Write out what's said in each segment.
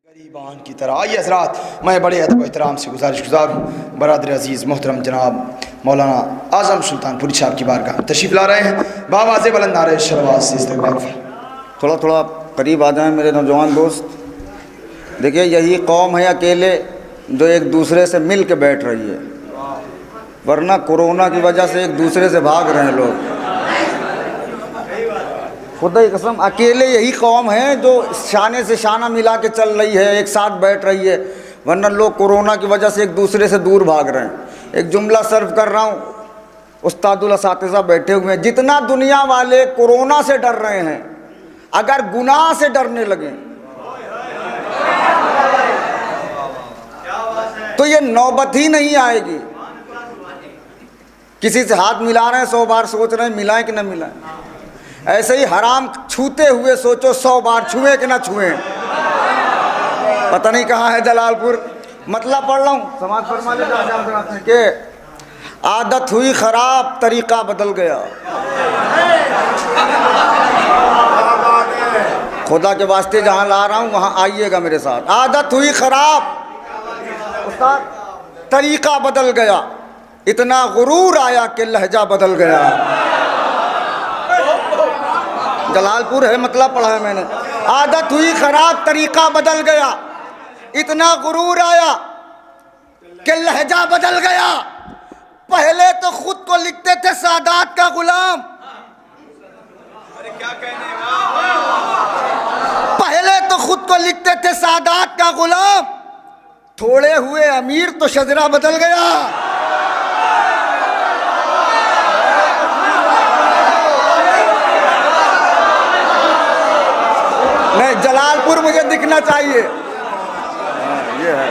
गरीबान की तरह। आइए हज़रात, मैं बड़े अदब व एहतराम से गुज़ारिश हूँ बरादर अज़ीज़ मोहतरम जनाब मौलाना आज़म सुल्तानपुरी साहब की बारगाह तशरीफ़ ला रहे हैं। बावाज़े बुलंद नारे शरवात से इस्तक़बाल। थोड़ा थोड़ा करीब आ जाएं मेरे नौजवान दोस्त। देखिए, यही कौम है अकेले जो एक दूसरे से मिल के बैठ रही है, वरना कोरोना की वजह से एक दूसरे से भाग रहे हैं लोग। खुदा ही कसम, अकेले यही कौम है जो शाने से शाना मिला के चल रही है, एक साथ बैठ रही है, वरना लोग कोरोना की वजह से एक दूसरे से दूर भाग रहे हैं। एक जुमला सर्व कर रहा हूँ, उस्तादुल असातिज़ा बैठे हुए हैं। जितना दुनिया वाले कोरोना से डर रहे हैं, अगर गुनाह से डरने लगे तो ये नौबत ही नहीं आएगी। किसी से हाथ मिला रहे हैं, 100 बार सोच रहे हैं मिलाएं कि न मिलाएं। ऐसे ही हराम छूते हुए सोचो 100 बार छुए कि ना छुए। पता नहीं कहाँ है जलालपुर, मतलब पढ़ रहा हूँ, समाज फरमाने के आदत हुई खराब, तरीका बदल गया। खुदा के वास्ते जहाँ ला रहा हूँ वहाँ आइएगा मेरे साथ। आदत हुई खराब, तरीका बदल गया, इतना गुरूर आया कि लहजा बदल गया। जलालपुर है, मतलब पढ़ा है मैंने। आदत हुई खराब, तरीका बदल गया, इतना गुरूर आया कि लहजा बदल गया। पहले तो खुद को लिखते थे सादात का गुलाम, पहले तो खुद को लिखते थे सादात का गुलाम, थोड़े हुए अमीर तो शजरा बदल गया। नहीं, जलालपुर मुझे दिखना चाहिए। ये है,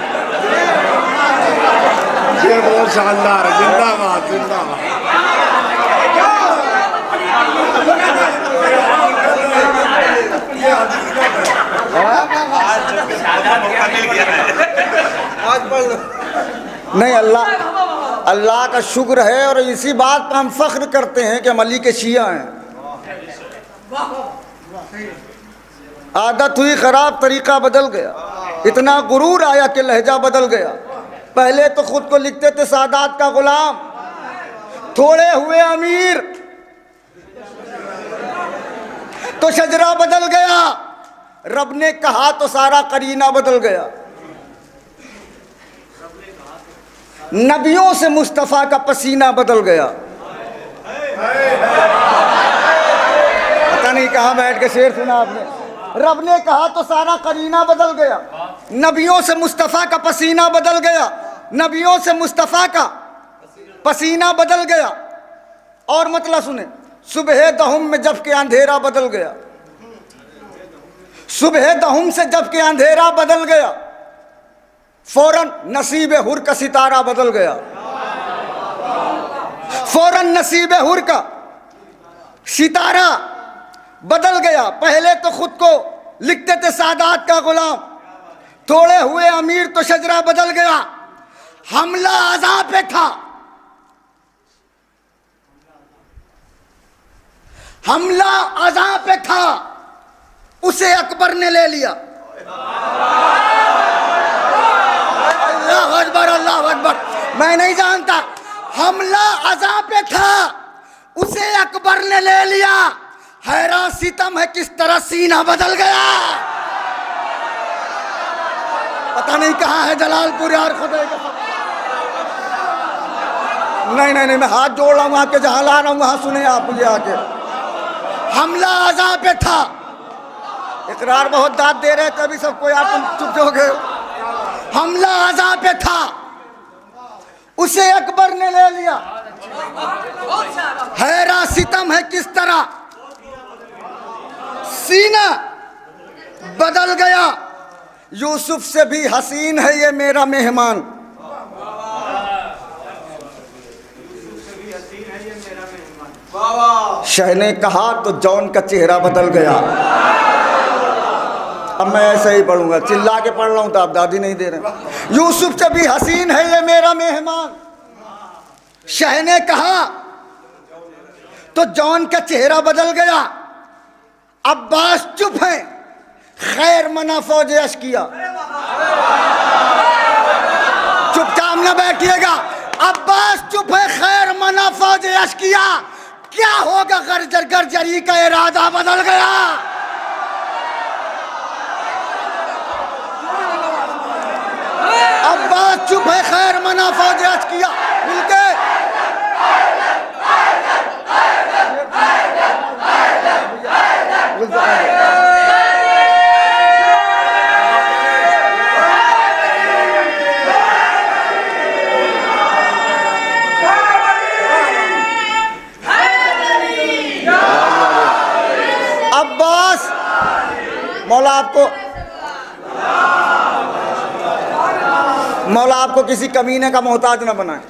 ये बहुत शानदार है। जिंदाबाद जिंदाबाद। नहीं, अल्लाह का शुक्र है और इसी बात पर हम फख्र करते हैं कि हम अली के शिया हैं। आदत हुई खराब, तरीका बदल गया, इतना गुरूर आया कि लहजा बदल गया। पहले तो खुद को लिखते थे सादात का गुलाम, थोड़े हुए अमीर तो शजरा बदल गया। रब ने कहा तो सारा करीना बदल गया। नबियों से मुस्तफ़ा का पसीना बदल गया। पता नहीं कहाँ बैठ के शेर सुना आपने। रब ने कहा तो सारा करीना बदल गया। नबियों से मुस्तफ़ा का पसीना बदल गया, नबियों से मुस्तफ़ा का पसीना बदल गया। और मतलब सुने, सुबह दहुम में जब के अंधेरा बदल गया, सुबह दहुम से जब के अंधेरा बदल गया, फौरन नसीब हुर का सितारा बदल गया। फौरन नसीब हुर का सितारा बदल गया। पहले तो खुद को लिखते थे सादात का गुलाम, थोड़े हुए अमीर तो शजरा बदल गया। हमला अज़ा पे था, हमला अज़ा पे था, उसे अकबर ने ले लिया। अल्लाह अकबर, अल्लाह अकबर। मैं नहीं जानता, हमला अज़ा पे था, उसे अकबर ने ले लिया। हैरान सितम है किस तरह सीना बदल गया। पता नहीं कहाँ है जलालपुर यार, खुदा का। नहीं नहीं नहीं, मैं हाथ जोड़ रहा हूँ आपके, जहाँ ला रहा हूँ वहाँ सुने आप मुझे आके। हमला अज़ा पे था, इकरार बहुत दाद दे रहे थे अभी सबको यार, तुम चुप हो गए। हमला अज़ा पे था, उसे अकबर ने ले लिया। हैरान सितम है किस तरह सीना बदल गया। यूसुफ से भी हसीन है ये मेरा मेहमान। शाह ने कहा तो जौन का चेहरा बदल गया। अब मैं ऐसे ही पढ़ूंगा, चिल्ला के पढ़ रहा हूं तो आप दादी नहीं दे रहे। यूसुफ से भी हसीन है ये मेरा मेहमान। शाह ने कहा तो जौन का चेहरा बदल गया। अब्बास चुप है, खैर मना फौज अशकिया। ना बैठिएगा। अब्बास चुप है, खैर मना फौज अश्किया, क्या होगा गर्जरी का इरादा बदल गया। अब्बास चुप है, खैर मना फौज अश्किया, मिलके अब्बास मौला आपको किसी कमीने का मोहताज न बनाए।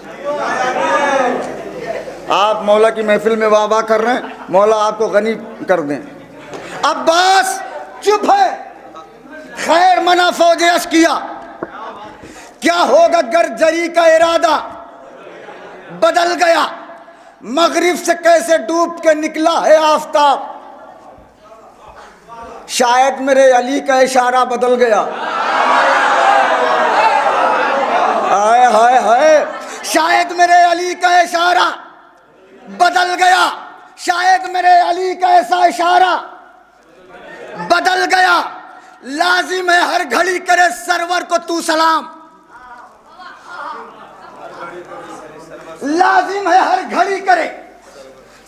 आप मौला की महफिल में वाह वाह कर रहे हैं, मौला आपको गनी कर दें। अब्बास चुप है, खैर मना फौज अश्किया, क्या होगा गर्जरी का इरादा बदल गया। मगरिब से कैसे डूब के निकला है आफताब, शायद मेरे अली का इशारा बदल गया। हाय हाय हाय, शायद मेरे अली का इशारा बदल गया, शायद मेरे अली का ऐसा इशारा बदल गया। लाजिम है हर घड़ी करे सरवर को तू सलाम, लाजिम है हर घड़ी करे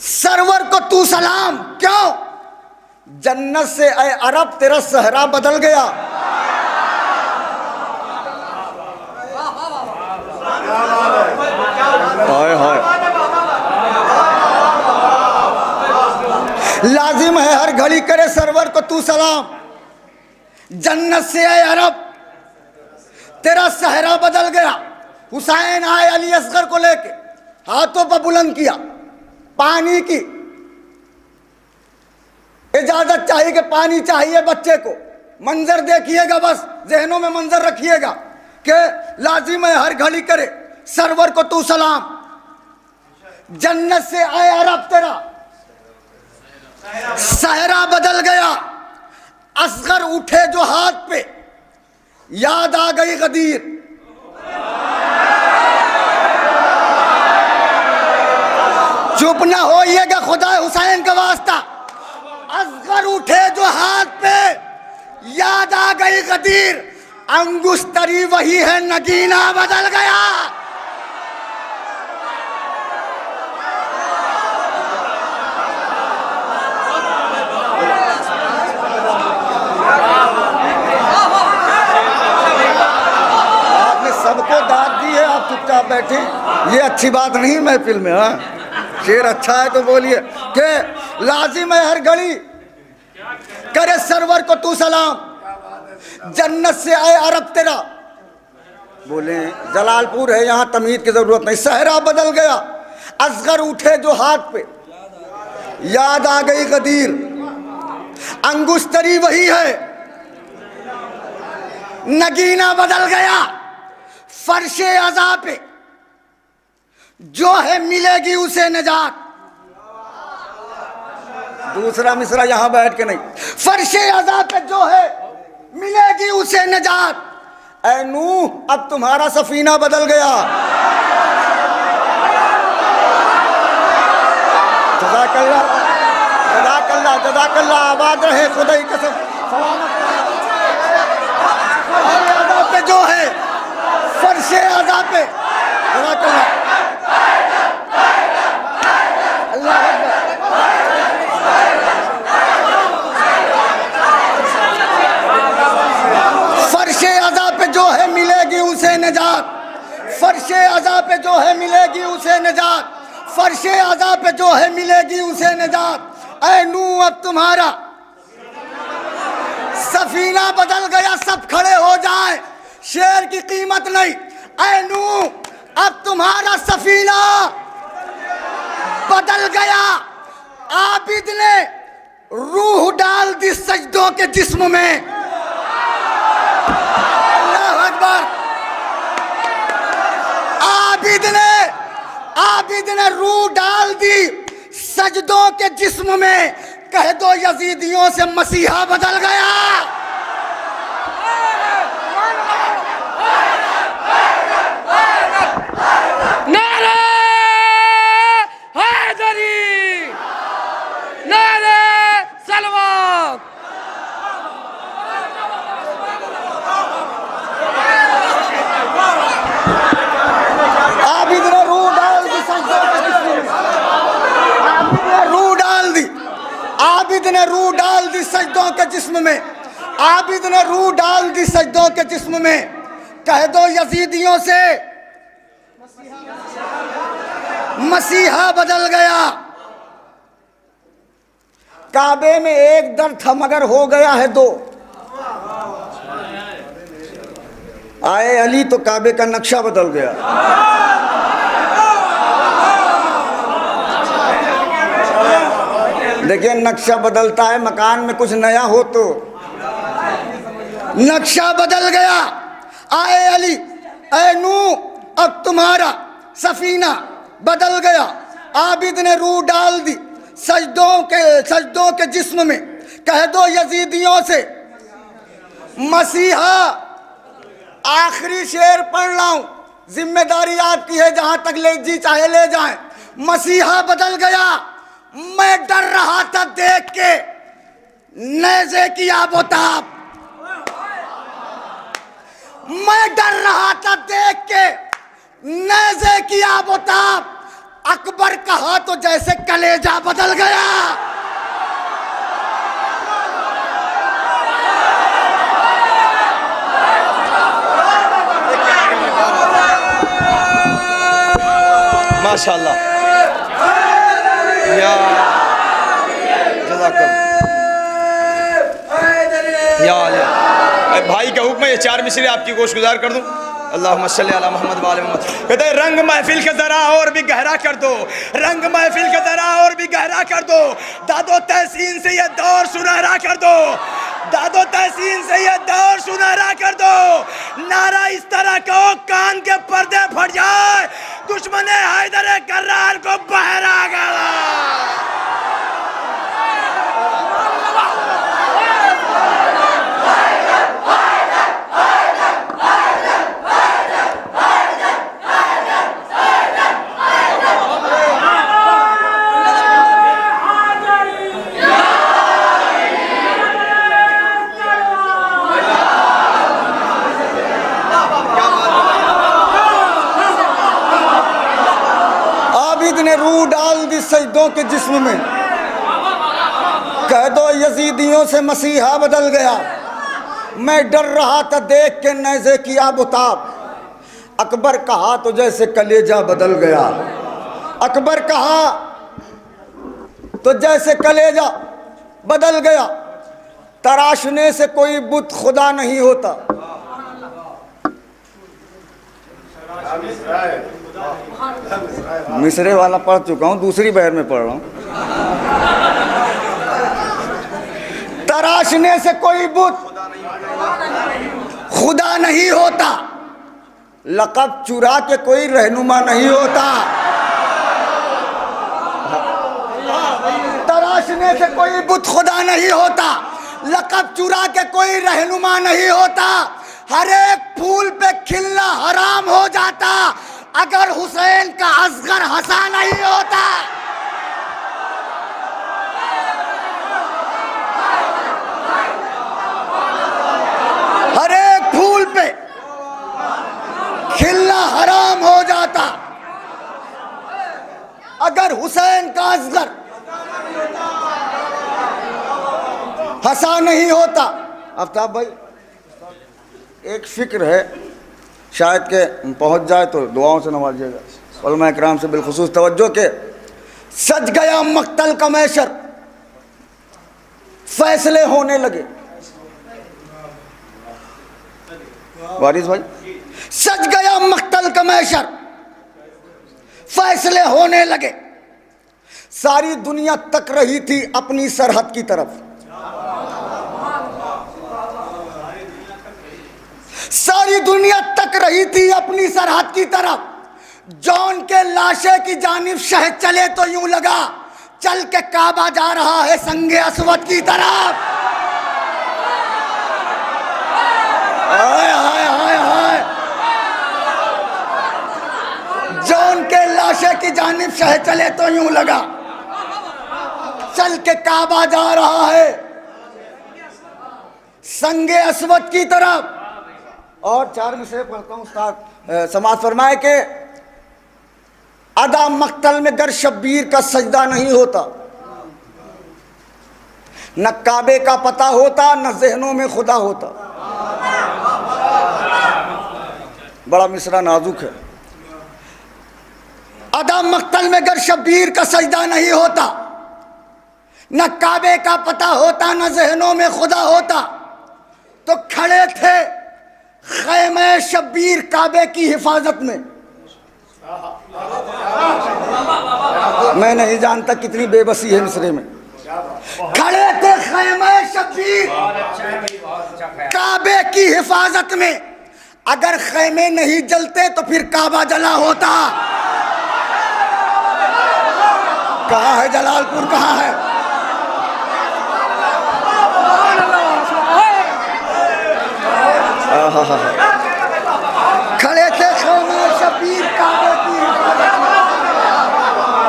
सरवर को तू सलाम। क्यों? जन्नत से ऐ अरब तेरा सहरा बदल गया। हाय हाय, लाजिम है हर घड़ी करे सरवर को तू सलाम, जन्नत से ऐ अरब तेरा सहरा बदल गया। हुसैन आए अली असगर को लेके, हाथों पर बुलंद किया, पानी की इजाजत चाहिए कि पानी चाहिए बच्चे को। मंजर देखिएगा, बस जहनों में मंजर रखिएगा कि लाजिम है हर घड़ी करे सरवर को तू सलाम, जन्नत से आए अरब तेरा सहरा बदल गया। असगर उठे जो हाथ पे, याद आ गई गदीर। चुप ना होइएगा, खुदा हुसैन का वास्ता। असगर उठे जो हाथ पे, याद आ गई गदीर। अंगुश्तरी वही है, नगीना बदल गया। आपने सबको दाद दी है, आप चुपचाप बैठे, ये अच्छी बात नहीं महफिल में। हाँ, शेर अच्छा है तो बोलिए कि लाजिम है हर घड़ी करे सरवर को तू सलाम, जन्नत से आए अरब तेरा। बोले जलालपुर है, यहाँ तमीद की जरूरत नहीं। सहरा बदल गया, असगर उठे जो हाथ पे, याद आ गई गदीर। अंगुश्तरी वही है, नगीना बदल गया। फर्शे अज़ा पे जो है मिलेगी उसे नजात। दूसरा मिसरा यहां बैठ के नहीं, फर्शे अज़ा पे जो है मिलेगी उसे नजात। ऐ नूह अब तुम्हारा सफीना बदल गया। जज़ाकल्लाह जज़ाकल्लाह जज़ाकल्लाह, आबाद रहे खुदा की कसम। फर्शे अज़ा पे जो है, फर्शे अज़ा पे, जज़ाकल्लाह। अल्लाह अकबर। फर्शे अज़ा पे जो है मिलेगी उसे नजात, फर्शे अज़ा पे जो है मिलेगी उसे नजात, फर्शे अज़ा पे जो है मिलेगी उसे नजात। ऐ नूह अब तुम्हारा सफीना बदल गया। सब खड़े हो जाए, शेर की कीमत नहीं। ऐ नूह अब तुम्हारा सफीना बदल गया। आबिद ने रूह डाल दी सजदों के जिस्म में। अल्लाह अकबर। आबिद ने रूह डाल दी सजदों के जिस्म में। कह दो यजीदियों से मसीहा बदल गया। डाल दी सजदों के जिस्म में, आबिद ने रूह डाल दी सजदों के जिस्म में, कह दो यजीदियों से मसीहा बदल गया। काबे में एक दर था मगर हो गया है दो। आए अली तो काबे का नक्शा बदल गया। देखिए नक्शा बदलता है, मकान में कुछ नया हो तो नक्शा बदल गया। आए अली ऐ नू अब तुम्हारा सफीना बदल गया। आबिद ने रूह डाल दी सजदों के जिस्म में, कह दो यजीदियों से मसीहा। आखिरी शेर पढ़ रहा हूं, जिम्मेदारी आपकी है, जहां तक ले जी चाहे ले जाएं। मसीहा बदल गया, मैं डर रहा था देख के नेज़े की आबोताब। मैं डर रहा था देख के नेज़े की आबोताब। अकबर कहा तो जैसे कलेजा बदल गया। माशाअल्लाह या जज़ाकल्लाह या भाई का हुक्म है, ये 4 मिसरे आपकी गोशगुजार कर दूं। अल्लाहुम्मा सल्ली अला मोहम्मद व आले मोहम्मद। कहते हैं रंग महफिल का जरा और भी गहरा कर दो, रंग महफिल का जरा और भी गहरा कर दो। दादो तहसीन से ये दौर सुनहरा कर दो, दादो तहसीन से ये दौर सुनहरा कर दो। नारा इस तरह कहो कान के पर्दे फट जाए, दुश्मन हैदर कर्रार को बहरा गया। ने रूह डाल दी सजदों के जिस्म में, कह दो यजीदियों से मसीहा बदल गया। मैं डर रहा था देख के नेज़े की आबोताब। अकबर कहा तो जैसे कलेजा बदल गया। अकबर कहा तो जैसे कलेजा बदल गया। तराशने से कोई बुत खुदा नहीं होता। मिसरे वाला पढ़ चुका हूं, दूसरी बहर में पढ़ रहा हूं। तराशने से कोई बुत खुदा नहीं होता, लक़ब चुरा के कोई रहनुमा नहीं होता। तराशने से कोई बुत खुदा नहीं होता, लक़ब चुरा के कोई रहनुमा नहीं होता। हर एक फूल पे खिलना हराम हो जाता अगर हुसैन का असगर हंसा नहीं होता। हर एक फूल पे खिलना हराम हो जाता अगर हुसैन का असगर हंसा नहीं होता। आफ्ताब भाई एक फिक्र है, शायद के पहुंच जाए तो दुआओं से नवाजिएगा। उलमा इकराम से बिलखुसूस तवज्जो के। सज गया मक्तल का मैशर, फैसले होने लगे। वारिस भाई, सज गया मक्तल का मैशर, फैसले होने लगे। सारी दुनिया तक रही थी अपनी सरहद की तरफ। सारी दुनिया तक रही थी अपनी सरहद की तरफ। जॉन के लाशे की जानिब शह चले तो यूं लगा चल के काबा जा रहा है संगे असवद की तरफ। हाय हाय हाय हाय। जॉन के लाशे की जानिब शह चले तो यूं लगा चल के काबा जा रहा है संगे असवद की तरफ। और 4 मिसरे पढ़ता हूँ उस्ताद। समाज फरमाए के अदा मक्तल में गर शब्बीर का सजदा नहीं होता, न काबे का पता होता, न जहनों में खुदा होता। बड़ा मिसरा नाजुक है। अदा मक्तल में गर शब्बीर का सजदा नहीं होता, न काबे का पता होता, न जहनों में खुदा होता, तो खड़े थे खैमे शब्बीर काबे की हिफाजत में। मैं नहीं जानता कितनी बेबसी है मिसरे में। खड़े थे खैमे शब्बीर काबे की हिफाजत में, अगर खैमे नहीं जलते तो फिर काबा जला होता। कहाँ है जलालपुर, कहाँ है? खड़े थे खैमे शब्बीर काबे की हिफाजत में,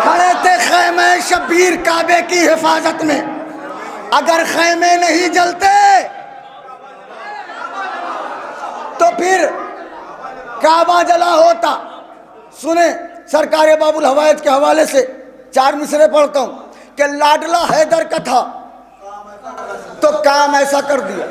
खड़े थे खैमे शब्बीर काबे की हिफाजत में, अगर खैमे नहीं जलते तो फिर काबा जला होता। सुने, सरकार बाबुल हवायत के हवाले से 4 मिसरे पढ़ता हूं कि लाडला हैदर का था तो काम ऐसा कर दिया।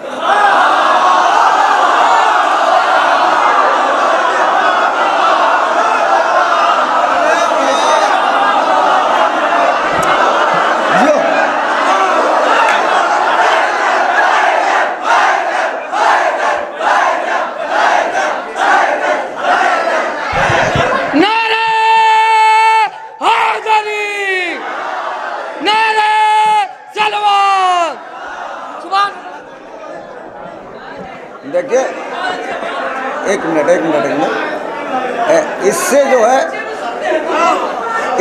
देखिए एक मिनट इससे जो है,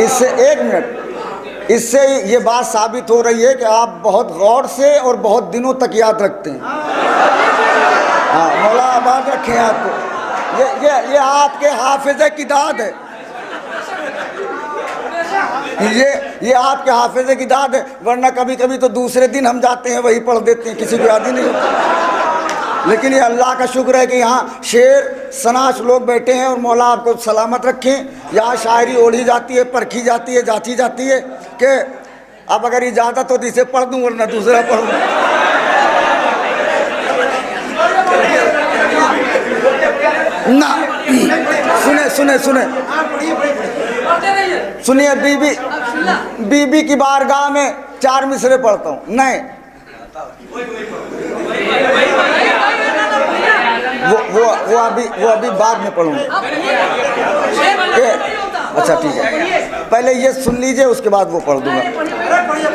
इससे एक मिनट, इससे ये बात साबित हो रही है कि आप बहुत गौर से और बहुत दिनों तक याद रखते हैं। हाँ, मौला आबाद रखें आपको। ये आपके हाफिज़े की दाद है, ये आपके हाफिज़े की दाद है। वरना कभी कभी तो दूसरे दिन हम जाते हैं वही पढ़ देते हैं, किसी को याद ही नहीं होता। लेकिन ये अल्लाह का शुक्र है कि यहाँ शेर सनाश लोग बैठे हैं और मौला आपको सलामत रखें। यहाँ शायरी ओढ़ी जाती है, परखी जाती है, जांची जाती है कि अब अगर इजाज़त हो तो इसे पढ़ दूँ वरना दूसरा पढ़ूँ। ना सुनिए, बीबी की बारगाह में 4 मिसरे पढ़ता हूँ। नहीं, वो अभी बाद में पढ़ूंगा। अच्छा ठीक है, पहले ये सुन लीजिए, उसके बाद वो पढ़ दूंगा,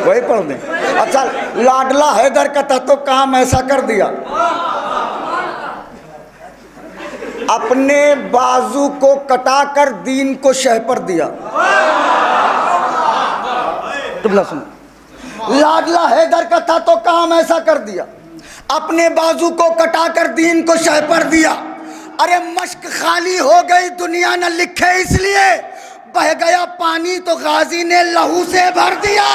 वही पढ़ दें। अच्छा, लाडला हैदर का था तो काम ऐसा कर दिया, अपने बाजू को कटाकर दीन को शह पर दिया। तुमला सुनो, लाडला हैदर का था तो काम ऐसा कर दिया, अपने बाजू को कटाकर दीन को शह पर दिया। अरे मश्क खाली हो गई दुनिया न लिखे इसलिए, बह गया पानी तो गाजी ने लहू से भर दिया।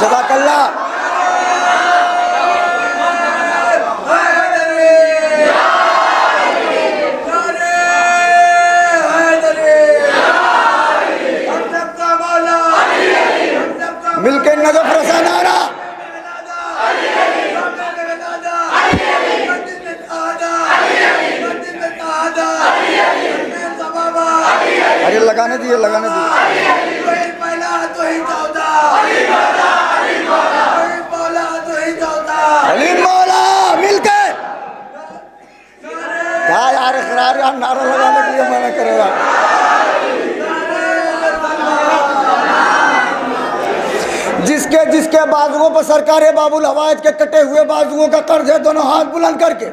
जज़ाकल्लाह। मिलके नजफ रसा नारा, अरे लगाने दिए अली मौला मिलके। क्या यार इकरार यार, नारा लगाने के लिए मना करेगा। जिसके बाजुओं पर सरकार बाबुल हवायत के कटे हुए बाजुओं का कर्ज है, दोनों हाथ बुलंद करके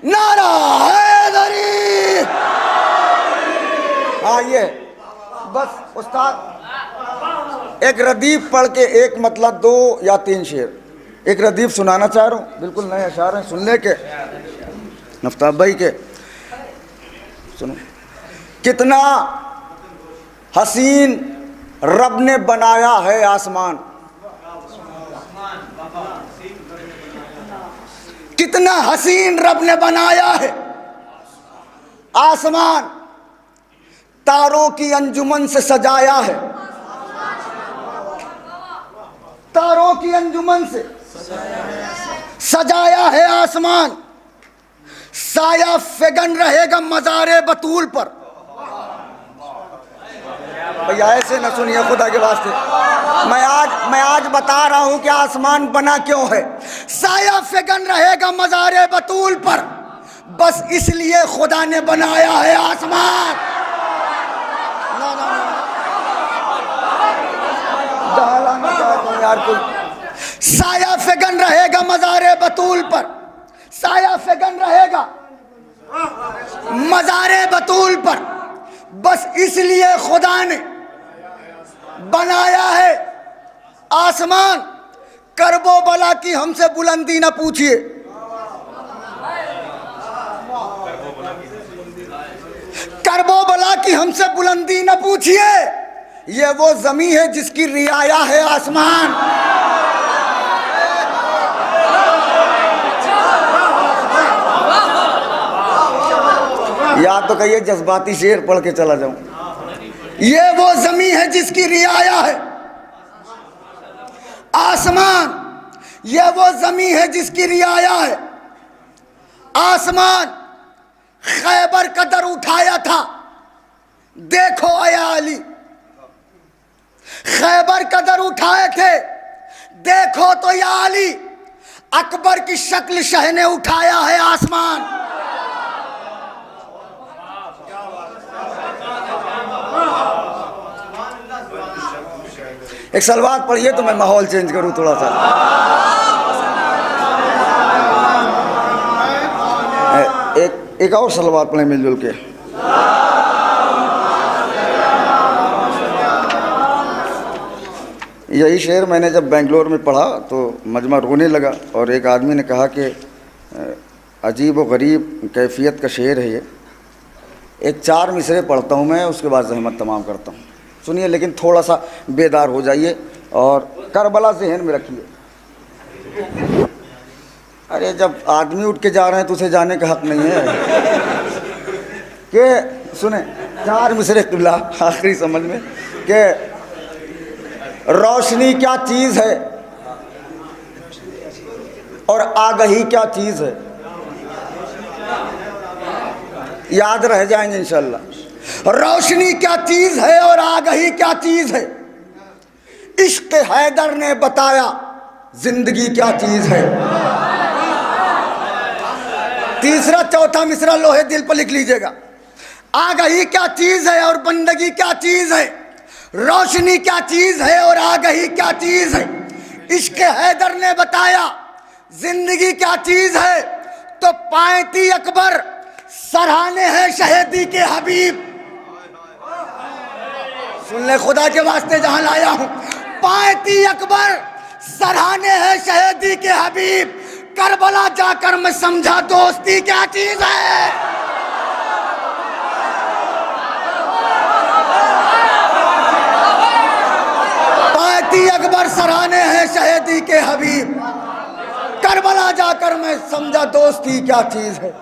नारा हैदरी। हाँ, ये बस उस्ताद एक रदीफ पढ़ के एक मतलब 2 या 3 शेर, एक रदीफ सुनाना चाह रहा हूँ। बिल्कुल नए अशार हैं, सुनने के नफ्ताब भाई के। सुनो, कितना हसीन रब ने बनाया है आसमान, कितना हसीन रब ने बनाया है आसमान, तारों की अंजुमन से सजाया है, तारों की अंजुमन से सजाया है आसमान, साया फिगन रहेगा मज़ारे बतूल पर। भैया ऐसे न सुनिए खुदा के वास्ते, मैं आज बता रहा हूं कि आसमान बना क्यों है। साया फिगन रहेगा मज़ारे बतूल पर, बस इसलिए खुदा ने बनाया है आसमान। ना ना ना यार, कोई साया फिगन रहेगा मज़ारे बतूल पर, साया फिगन रहेगा मज़ारे बतूल पर, बस इसलिए खुदा ने बनाया है आसमान। करबो बला की हमसे बुलंदी न पूछिए, करबो बला की हमसे बुलंदी न पूछिए, ये वो जमी है जिसकी रियाया है आसमान। या तो कहिए जज्बाती शेर पढ़ के चला जाऊं। ये वो जमी है जिसकी रियाया है आसमान, ये वो जमी है जिसकी रियाया है आसमान। खैबर कदर उठाया था देखो आया अली, खैबर कदर उठाए थे देखो तो या अली, अकबर की शक्ल शह ने उठाया है आसमान। एक सलवात पढ़िए तो मैं माहौल चेंज करूं थोड़ा सा। एक और सलवात पढ़े मिलजुल के। यही शेर मैंने जब बेंगलोर में पढ़ा तो मजमा रोने लगा, और एक आदमी ने कहा कि अजीब व गरीब कैफियत का शेर है ये। एक 4 मिसरे पढ़ता हूँ मैं, उसके बाद ज़हमत तमाम करता हूँ। सुनिए, लेकिन थोड़ा सा बेदार हो जाइए और करबला ज़हन में रखिए। अरे जब आदमी उठ के जा रहे हैं तो उसे जाने का हक नहीं है कि सुने 4 मिसरे क़िबला आखिरी समझ में कि रोशनी क्या चीज़ है और आगही क्या चीज़ है, याद रह जाएंगे इंशाल्लाह। रोशनी क्या चीज़ है और आगही क्या चीज़ है, इश्क़ हैदर ने बताया जिंदगी क्या चीज़ है। तीसरा चौथा मिसरा लोहे दिल पर लिख लीजिएगा। आगही क्या चीज़ है और बंदगी क्या चीज़ है, रोशनी क्या चीज़ है और आगही क्या चीज़ है, इश्क़ हैदर ने बताया जिंदगी क्या चीज़ है। तो पायती अकबर सराहने हैं शहीदी के हबीब। सुन ले खुदा के वास्ते जहां लाया हूं, पायती अकबर सराहने हैं शहीदी के हबीब। करबला जाकर मैं समझा दोस्ती क्या चीज है। पायती अकबर सराहने हैं शहीदी के हबीब, करबला जाकर मैं समझा दोस्ती क्या चीज है।